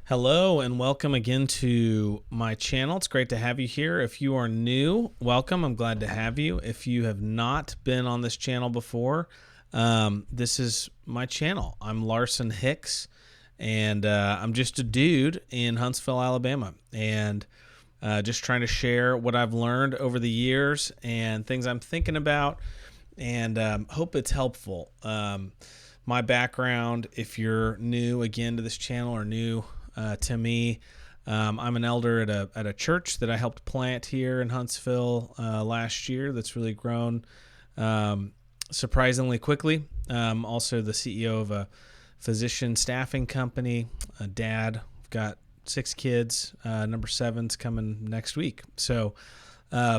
Hello and welcome again to my channel. It's great to have you here. If you are new, welcome. I'm glad to have you. If you have not been on this channel before, this is my channel. I'm Larson Hicks, and I'm just a dude in Huntsville, Alabama, and just trying to share what I've learned over the years and things I'm thinking about, and hope it's helpful. My background, if you're new again to this channel or new to me, I'm an elder at a church that I helped plant here in Huntsville last year. That's really grown surprisingly quickly. Also the CEO of a physician staffing company. A dad. I've got 6 kids. Number 7's coming next week. So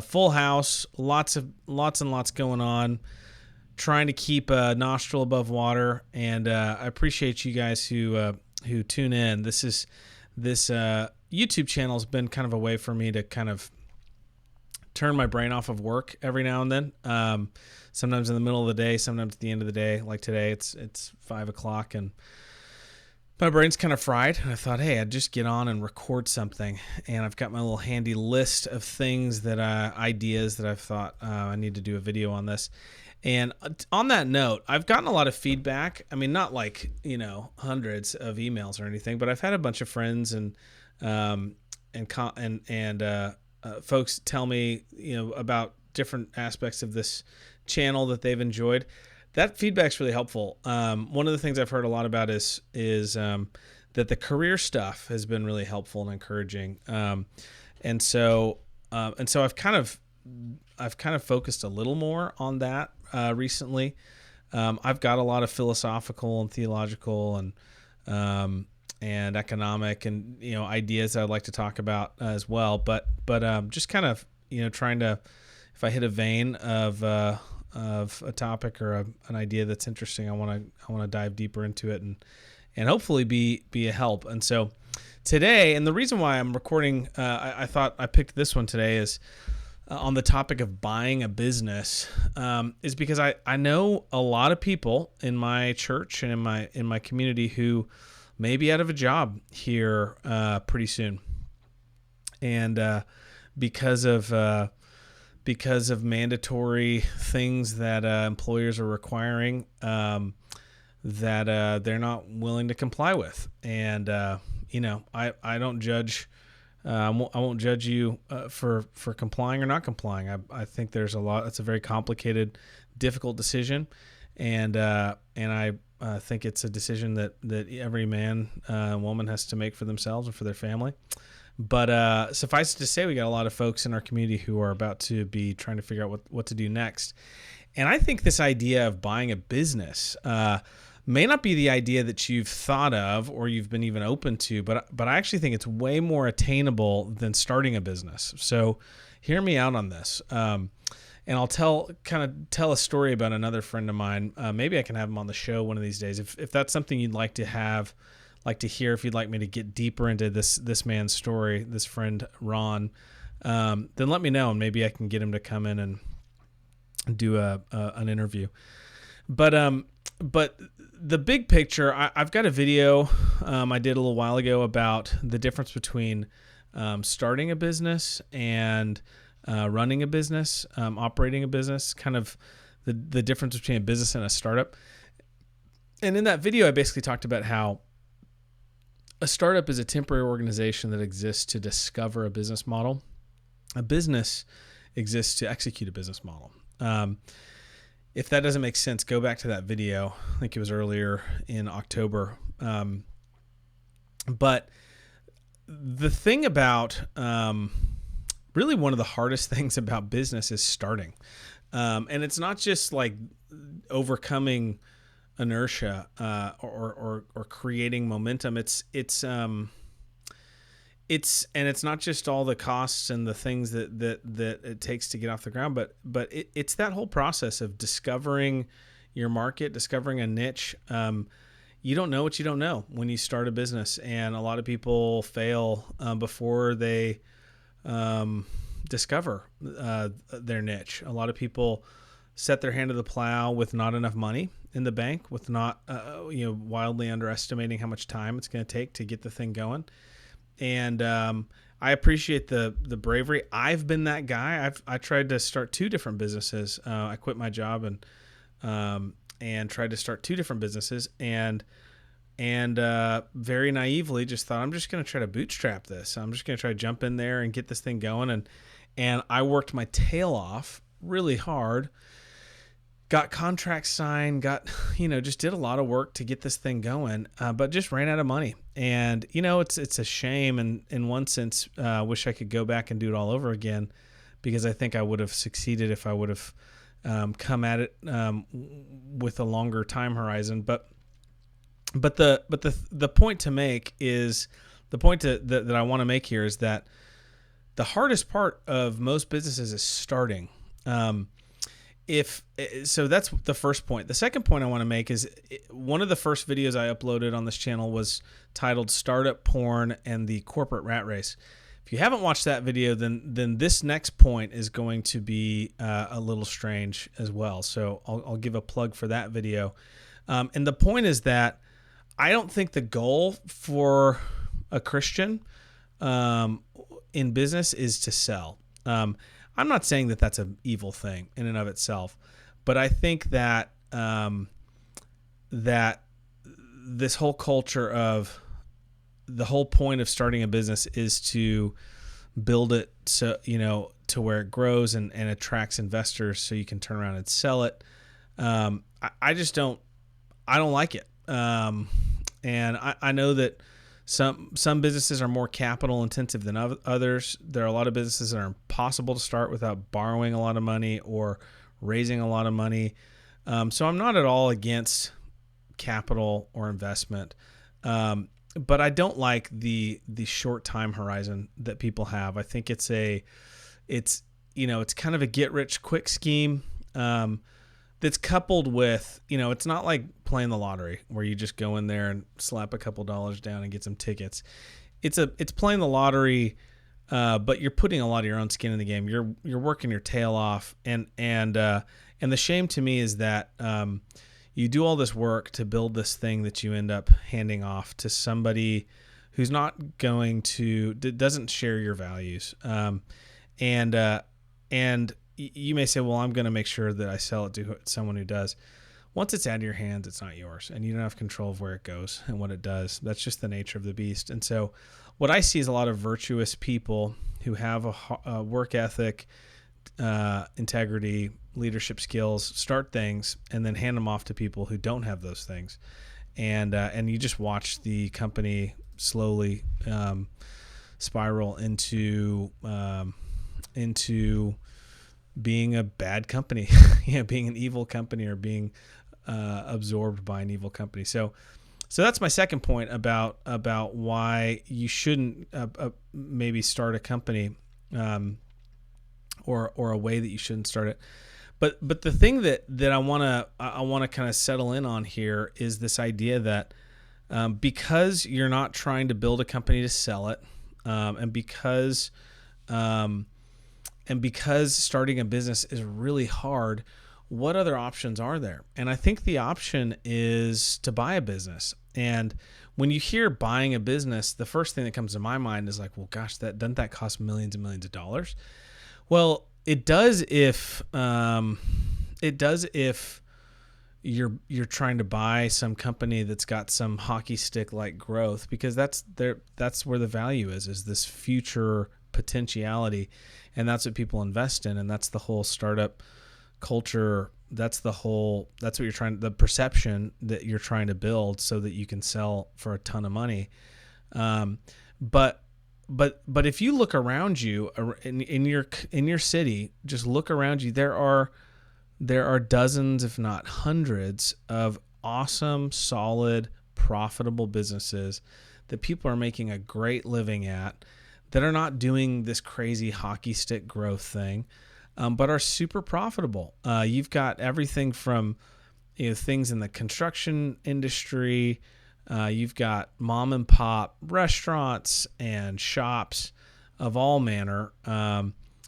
full house. Lots and lots going on. Trying to keep a nostril above water, and I appreciate you guys who tune in. This YouTube channel has been kind of a way for me to kind of turn my brain off of work every now and then. Sometimes in the middle of the day, sometimes at the end of the day. Like today, it's 5 o'clock and my brain's kind of fried. And I thought, hey, I'd just get on and record something. And I've got my little handy list of things ideas that I've thought I need to do a video on this. And on that note, I've gotten a lot of feedback. I mean, not like, hundreds of emails or anything, but I've had a bunch of friends and folks tell me, about different aspects of this channel that they've enjoyed. That feedback's really helpful. One of the things I've heard a lot about is that the career stuff has been really helpful and encouraging. And so I've kind of focused a little more on that recently. I've got a lot of philosophical and theological and economic and ideas I'd like to talk about as well. But just kind of trying to, if I hit a vein of a topic or an idea that's interesting, I want to dive deeper into it and hopefully be a help. And so today, and the reason why I'm recording, I thought I picked this one today is on the topic of buying a business, is because I know a lot of people in my church and in my community who may be out of a job here pretty soon, and because of mandatory things that employers are requiring that they're not willing to comply with, and I don't judge. I won't judge you for complying or not complying. I think there's a lot. It's a very complicated, difficult decision, and I think it's a decision that every man and woman has to make for themselves and for their family. But suffice it to say, we got a lot of folks in our community who are about to be trying to figure out what to do next. And I think this idea of buying a business may not be the idea that you've thought of or you've been even open to, but I actually think it's way more attainable than starting a business. So hear me out on this. And I'll tell a story about another friend of mine. Maybe I can have him on the show one of these days. If that's something you'd like to hear, if you'd like me to get deeper into this man's story, this friend, Ron, then let me know and maybe I can get him to come in and do an interview. But the big picture, I've got a video I did a little while ago about the difference between starting a business and running a business, operating a business, kind of the difference between a business and a startup. And in that video, I basically talked about how a startup is a temporary organization that exists to discover a business model. A business exists to execute a business model. If that doesn't make sense, go back to that video. I think it was earlier in October. But the thing about, really one of the hardest things about business is starting. And it's not just like overcoming inertia or creating momentum. It's not just all the costs and the things that it takes to get off the ground, but it's that whole process of discovering your market, discovering a niche. You don't know what you don't know when you start a business, and a lot of people fail before they discover their niche. A lot of people set their hand to the plow with not enough money, in the bank with not wildly underestimating how much time it's going to take to get the thing going. And I appreciate the bravery. I've been that guy. I tried to start two different businesses. I quit my job and tried to start two different businesses, and very naively just thought, I'm just going to try to bootstrap this. I'm just going to try to jump in there and get this thing going. And I worked my tail off really hard, got contracts signed, just did a lot of work to get this thing going, but just ran out of money. And, it's a shame. And in one sense, wish I could go back and do it all over again, because I think I would have succeeded if I would have come at it with a longer time horizon. But the point to make is that I want to make here is that the hardest part of most businesses is starting. So that's the first point. The second point I want to make is one of the first videos I uploaded on this channel was titled Startup Porn and the Corporate Rat Race. If you haven't watched that video, then this next point is going to be a little strange as well. So I'll give a plug for that video. And the point is that I don't think the goal for a Christian in business is to sell. I'm not saying that that's an evil thing in and of itself, but I think that that this whole culture of the whole point of starting a business is to build it so to where it grows and attracts investors so you can turn around and sell it. I just don't like it. And I know that some businesses are more capital intensive than others. There are a lot of businesses that are impossible to start without borrowing a lot of money or raising a lot of money. So I'm not at all against capital or investment. But I don't like the short time horizon that people have. I think it's kind of a get rich quick scheme. That's coupled with, it's not like playing the lottery where you just go in there and slap a couple dollars down and get some tickets. It's playing the lottery, but you're putting a lot of your own skin in the game. You're working your tail off, and the shame to me is that you do all this work to build this thing that you end up handing off to somebody who's not doesn't share your values, and you may say, well, I'm going to make sure that I sell it to someone who does. Once it's out of your hands, it's not yours, and you don't have control of where it goes and what it does. That's just the nature of the beast. And so what I see is a lot of virtuous people who have a work ethic, integrity, leadership skills, start things, and then hand them off to people who don't have those things. And you just watch the company slowly spiral into being a bad company, being an evil company, or being absorbed by an evil company. So that's my second point about why you shouldn't maybe start a company, or a way that you shouldn't start it. But the thing that I want to kind of settle in on here is this idea that because you're not trying to build a company to sell it, and because starting a business is really hard, what other options are there? And I think the option is to buy a business. And when you hear buying a business, the first thing that comes to my mind is like, well, gosh, doesn't that cost millions and millions of dollars? Well, it does if you're trying to buy some company that's got some hockey stick like growth, because that's where the value is this future potentiality. And that's what people invest in. And that's the whole startup culture. That's what you're the perception that you're trying to build so that you can sell for a ton of money. But if you look around you in your city, just look around you, there are dozens, if not hundreds, of awesome, solid, profitable businesses that people are making a great living at, that are not doing this crazy hockey stick growth thing, but are super profitable. You've got everything from things in the construction industry. You've got mom and pop restaurants and shops of all manner.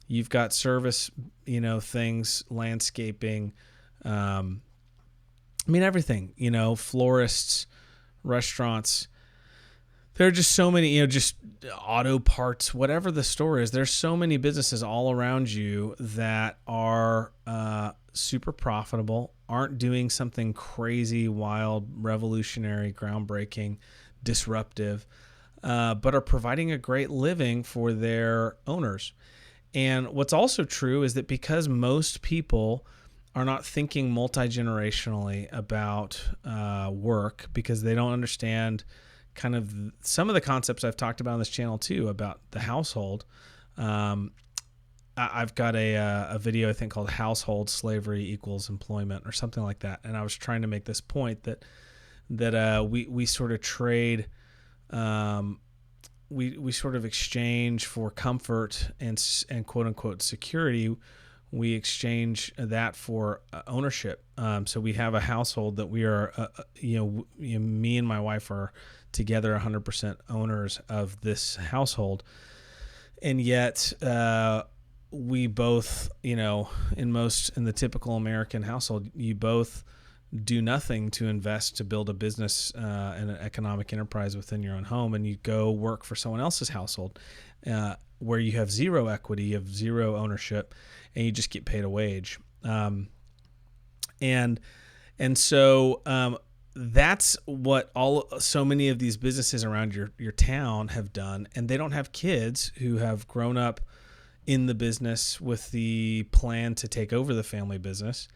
You've got service, things, landscaping, I mean, everything, florists, restaurants. There are just so many, just auto parts, whatever the store is. There's so many businesses all around you that are super profitable, aren't doing something crazy, wild, revolutionary, groundbreaking, disruptive, but are providing a great living for their owners. And what's also true is that because most people are not thinking multi-generationally about work, because they don't understand kind of some of the concepts I've talked about on this channel too, about the household. I've got a video, I think, called Household Slavery Equals Employment or something like that. And I was trying to make this point that we sort of trade, we sort of exchange for comfort and quote unquote security. We exchange that for ownership. So we have a household that we are, me and my wife are together 100% owners of this household. And yet we both, in the typical American household, you both do nothing to invest to build a business and an economic enterprise within your own home, and you go work for someone else's household where you have zero equity, you have zero ownership, and you just get paid a wage. And so that's what so many of these businesses around your town have done, and they don't have kids who have grown up in the business with the plan to take over the family business.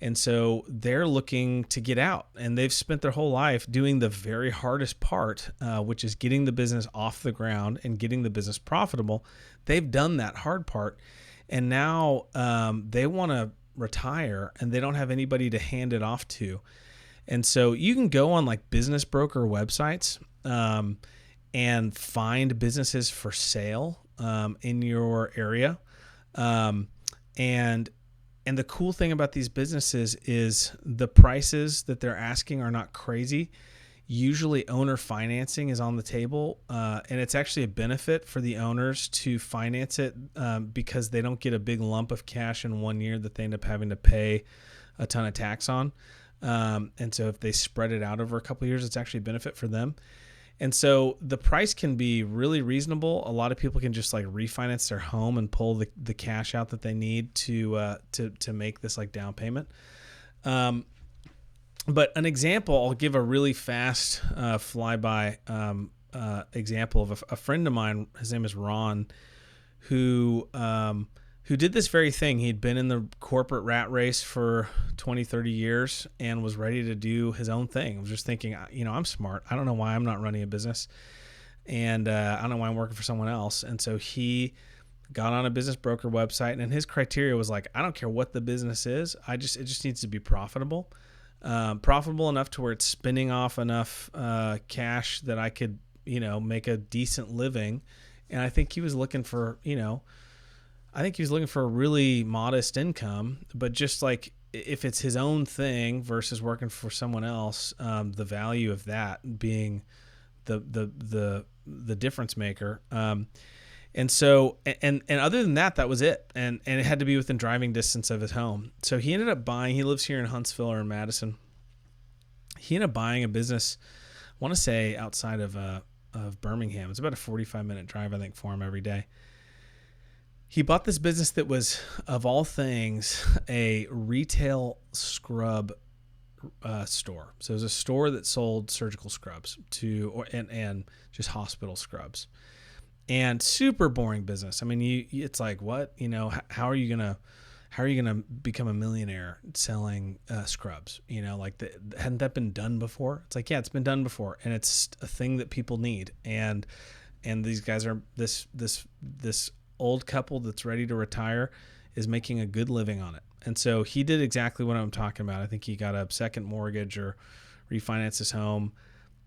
And so they're looking to get out, and they've spent their whole life doing the very hardest part, which is getting the business off the ground and getting the business profitable. They've done that hard part, and now they want to retire, and they don't have anybody to hand it off to. And so you can go on like business broker websites and find businesses for sale in your area. And the cool thing about these businesses is the prices that they're asking are not crazy. Usually owner financing is on the table, and it's actually a benefit for the owners to finance it because they don't get a big lump of cash in 1 year that they end up having to pay a ton of tax on. And so if they spread it out over a couple of years, it's actually a benefit for them. And so the price can be really reasonable. A lot of people can just like refinance their home and pull the cash out that they need to make this like down payment. But an example, I'll give a really fast flyby example of a friend of mine. His name is Ron, who did this very thing. He'd been in the corporate rat race for 20, 30 years and was ready to do his own thing. I was just thinking, I'm smart. I don't know why I'm not running a business, and I don't know why I'm working for someone else. And so he got on a business broker website, and his criteria was like, I don't care what the business is. It just needs to be profitable enough to where it's spinning off enough cash that I could, make a decent living. And I think he was looking for, a really modest income, but just like if it's his own thing versus working for someone else, the value of that being the difference maker. And so, and other than that, that was it. And it had to be within driving distance of his home. So he ended up he lives here in Huntsville or in Madison. He ended up buying a business, I want to say outside of Birmingham. It's about a 45-minute drive, I think, for him every day. He bought this business that was, of all things, a retail scrub store. So it was a store that sold surgical scrubs and just hospital scrubs. And super boring business. I mean, it's like, what? How are you gonna become a millionaire selling scrubs? Hadn't that been done before? It's like, yeah, it's been done before, and it's a thing that people need. And these guys are this old couple that's ready to retire is making a good living on it. And so he did exactly what I'm talking about. I think he got a second mortgage or refinanced his home,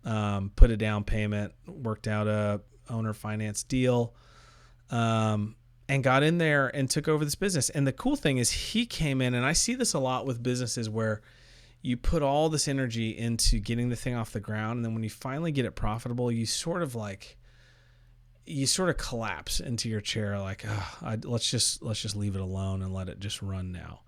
put a down payment, worked out a owner finance deal, and got in there and took over this business. And the cool thing is he came in, and I see this a lot with businesses where you put all this energy into getting the thing off the ground, and then when you finally get it profitable, you sort of collapse into your chair like, let's just leave it alone and let it just run now.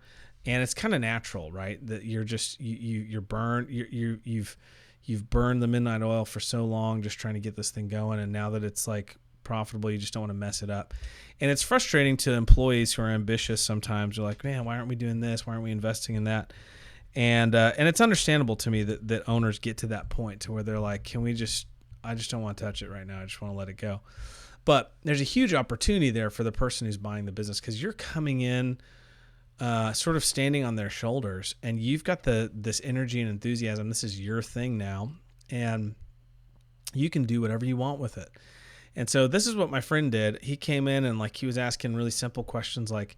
and it's kind of natural, right? That you're just you're burned, you've burned the midnight oil for so long just trying to get this thing going, and now that it's like profitable, you just don't want to mess it up. And it's frustrating to employees who are ambitious sometimes. They're like, man, why aren't we doing this? Why aren't we investing in that? And it's understandable to me that owners get to that point to where they're like, I just don't want to touch it right now. I just want to let it go. But there's a huge opportunity there for the person who's buying the business, because you're coming in sort of standing on their shoulders, and you've got this energy and enthusiasm. This is your thing now, and you can do whatever you want with it. And so this is what my friend did. He came in and like he was asking really simple questions like,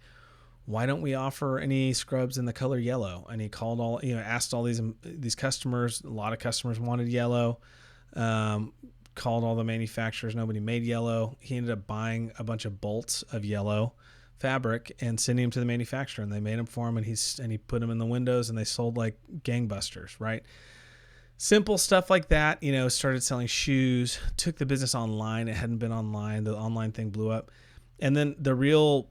why don't we offer any scrubs in the color yellow? And he called asked all these customers. A lot of customers wanted yellow. Called all the manufacturers. Nobody made yellow. He ended up buying a bunch of bolts of yellow fabric and sending them to the manufacturer, and they made them for him, and he put them in the windows, and they sold like gangbusters, right? Simple stuff like that. Started selling shoes, took the business online. It hadn't been online. The online thing blew up. And then the real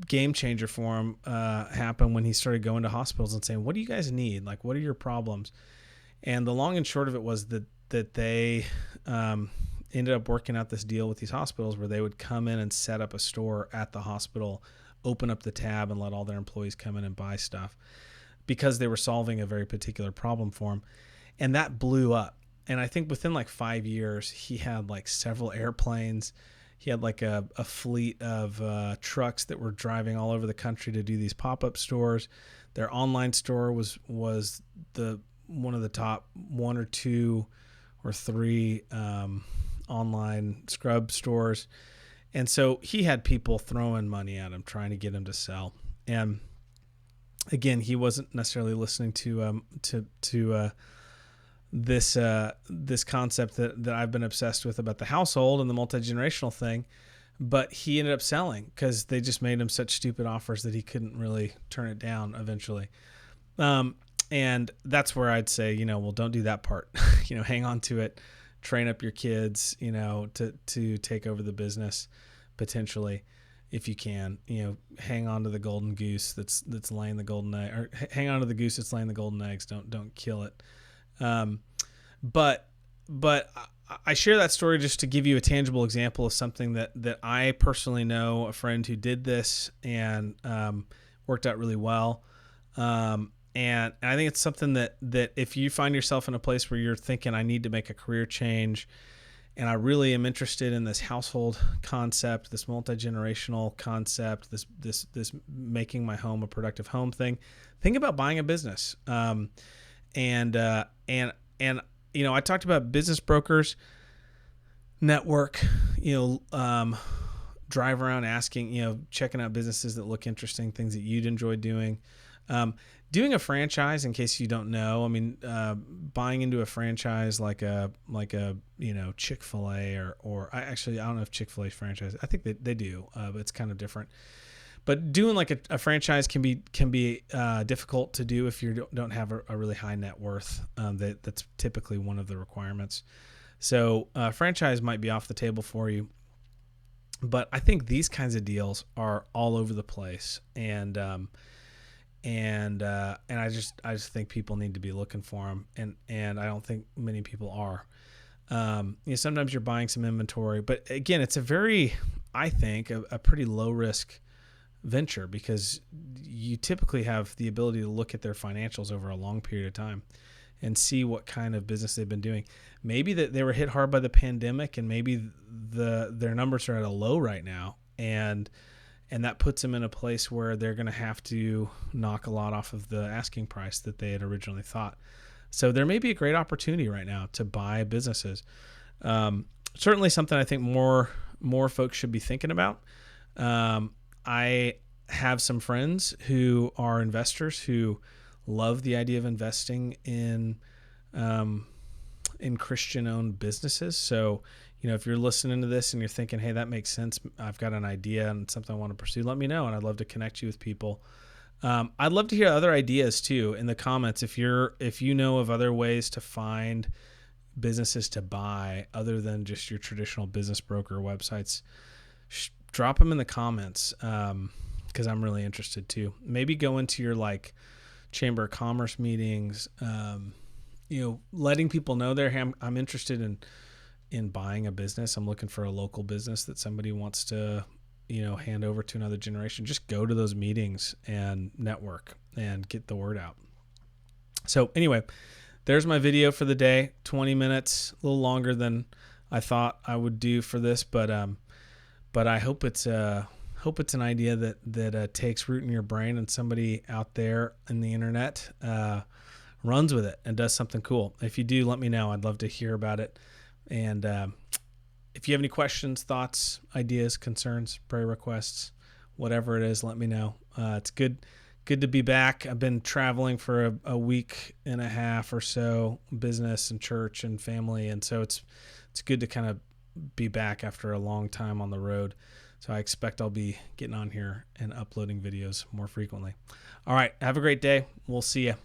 game changer for him happened when he started going to hospitals and saying, what do you guys need? Like, what are your problems? And the long and short of it was that they ended up working out this deal with these hospitals where they would come in and set up a store at the hospital, open up the tab, and let all their employees come in and buy stuff, because they were solving a very particular problem for them. And that blew up. And I think within like 5 years, he had like several airplanes. He had like a fleet of trucks that were driving all over the country to do these pop-up stores. Their online store was one of the top 1 or 2 or 3 online scrub stores. And so he had people throwing money at him, trying to get him to sell. And again, he wasn't necessarily listening to this concept that I've been obsessed with about the household and the multi-generational thing, but he ended up selling because they just made him such stupid offers that he couldn't really turn it down eventually. And that's where I'd say, well, don't do that part. Hang on to it, train up your kids, to take over the business potentially if you can. Hang on to the golden goose that's laying the golden egg, or hang on to the goose that's laying the golden eggs. Don't kill it. But I share that story just to give you a tangible example of something that I personally know, a friend who did this and worked out really well. And I think it's something that if you find yourself in a place where you're thinking, I need to make a career change, and I really am interested in this household concept, this multi-generational concept, this making my home a productive home thing, think about buying a business. And I talked about Business Brokers Network, drive around asking, checking out businesses that look interesting, things that you'd enjoy doing. Doing a franchise, in case you don't know, buying into a franchise like a Chick-fil-A or I don't know if Chick-fil-A franchise. I think they do, but it's kind of different. But doing like a franchise can be difficult to do if you don't have a really high net worth. That's typically one of the requirements. So franchise might be off the table for you. But I think these kinds of deals are all over the place, and I just think people need to be looking for them, and I don't think many people are. Sometimes you're buying some inventory, but again, it's I think a pretty low risk venture, because you typically have the ability to look at their financials over a long period of time and see what kind of business they've been doing. Maybe that they were hit hard by the pandemic, and maybe their numbers are at a low right now, and that puts them in a place where they're going to have to knock a lot off of the asking price that they had originally thought. So there may be a great opportunity right now to buy businesses. Certainly something I think more folks should be thinking about. I have some friends who are investors who love the idea of investing in Christian-owned businesses. So, if you're listening to this and you're thinking, hey, that makes sense, I've got an idea and something I want to pursue, let me know, and I'd love to connect you with people. I'd love to hear other ideas too in the comments. If you know of other ways to find businesses to buy other than just your traditional business broker websites, drop them in the comments. because I'm really interested too. Maybe go into your like Chamber of Commerce meetings, letting people know there, hey, I'm interested in buying a business. I'm looking for a local business that somebody wants to, hand over to another generation. Just go to those meetings and network and get the word out. So anyway, there's my video for the day. 20 minutes, a little longer than I thought I would do for this, but I hope it's an idea that takes root in your brain, and somebody out there in the internet runs with it and does something cool. If you do, let me know. I'd love to hear about it. And if you have any questions, thoughts, ideas, concerns, prayer requests, whatever it is, let me know. It's good to be back. I've been traveling for a week and a half or so, business and church and family, and so it's good to kind of be back after a long time on the road. So I expect I'll be getting on here and uploading videos more frequently. All right, have a great day. We'll see you.